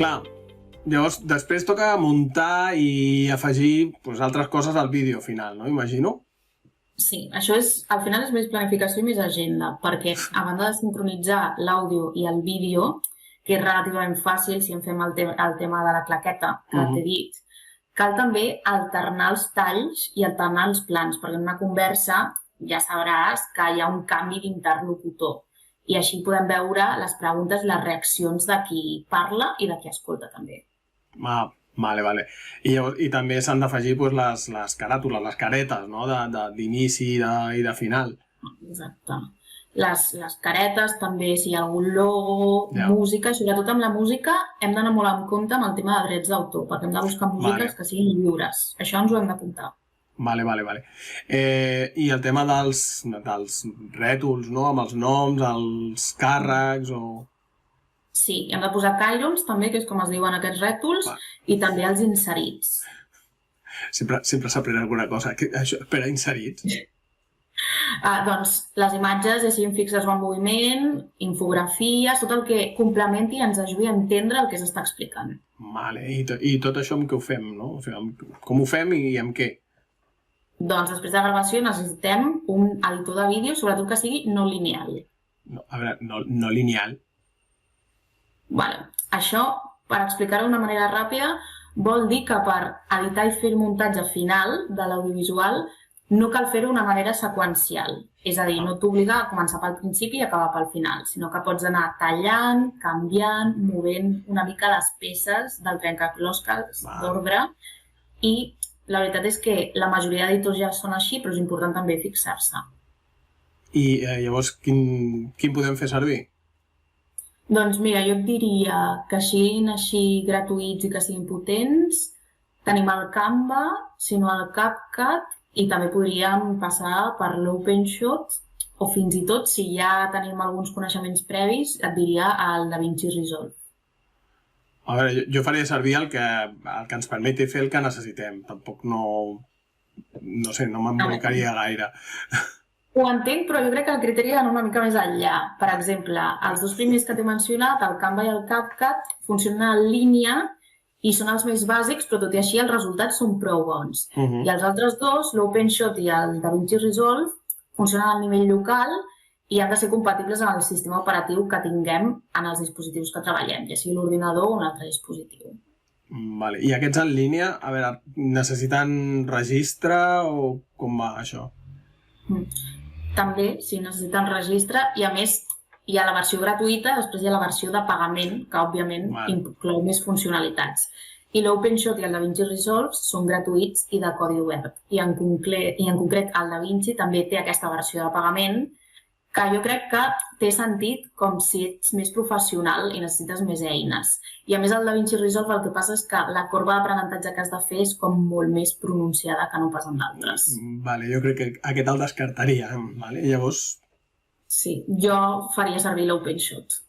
Clar, llavors després toca muntar i afegir altres coses al vídeo final, no? Imagino. Sí, això al final és més planificació i més agenda, perquè a banda de sincronitzar l'àudio i el vídeo, que és relativament fàcil si en fem el tema de la claqueta, que t'he dit, cal també alternar els talls i alternar els plans, perquè en una conversa ja sabràs que hi ha un canvi d'interlocutor i així podem veure les preguntes i les reaccions de qui parla i de qui escolta també. Vale. I també s'han d'afegir les caràtules, les caretes, no? D'inici i de final. Exacte. Les caretes, també si hi ha algun logo, música, sobretot amb la música hem d'anar molt en compte amb el tema de drets d'autor, perquè hem de buscar músiques que siguin lliures. Això ens ho hem d'apuntar. Vale. I el tema dels rètols, no? Amb els noms, els càrrecs o... Sí, hem de posar cairons també, que és com es diuen aquests rètols, i també els inserits. Sempre s'aprèn alguna cosa. Espera, inserits? Doncs les imatges, ja siguin fixes o en moviment, infografies, tot el que complementi i ens ajudi a entendre el que s'està explicant. Vale, i tot això amb què ho fem, no? O sigui, com ho fem i amb què? Doncs després de la gravació necessitem un editor de vídeo, sobretot que sigui no lineal. A veure, no lineal? Això, per explicar-ho d'una manera ràpida, vol dir que per editar i fer el muntatge final de l'audiovisual no cal fer-ho d'una manera seqüencial. És a dir, no t'obliga a començar pel principi i acabar pel final, sinó que pots anar tallant, canviant, movent una mica les peces del trencaclosques d'ordre i la veritat és que la majoria d'editors ja són així, però és important també fixar-se. I llavors quin podem fer servir? Doncs mira, jo et diria que siguin així gratuïts i que siguin potents. Tenim el Canva, si no el CapCut, i també podríem passar per l'OpenShot o fins i tot, si ja tenim alguns coneixements previs, et diria el DaVinci Resolve. A veure, jo faria servir el que ens permeti fer el que necessitem. Tampoc no sé, no m'embolicaria gaire. Ho entenc, però jo crec que el criteri va una mica més enllà. Per exemple, els dos primers que t'he mencionat, el Canva i el CapCut, funcionen en línia i són els més bàsics, però tot i així els resultats són prou bons. I els altres dos, l'OpenShot i el DaVinci Resolve, funcionen al nivell local i han de ser compatibles amb el sistema operatiu que tinguem en els dispositius que treballem, ja sigui l'ordinador o un altre dispositiu. I aquests en línia, a veure, necessiten registre o com va això? També, si necessiten registre, i a més hi ha la versió gratuïta, després hi ha la versió de pagament, que òbviament inclou més funcionalitats. I l'OpenShot i el DaVinci Resolve són gratuïts i de codi obert. I en concret el DaVinci també té aquesta versió de pagament, que jo crec que té sentit com si ets més professional i necessites més eines. I a més el DaVinci Resolve el que passa és que la corba d'aprenentatge que has de fer és com molt més pronunciada que no pas en d'altres. Jo crec que aquest el descartaria, llavors... Sí, jo faria servir l'OpenShot.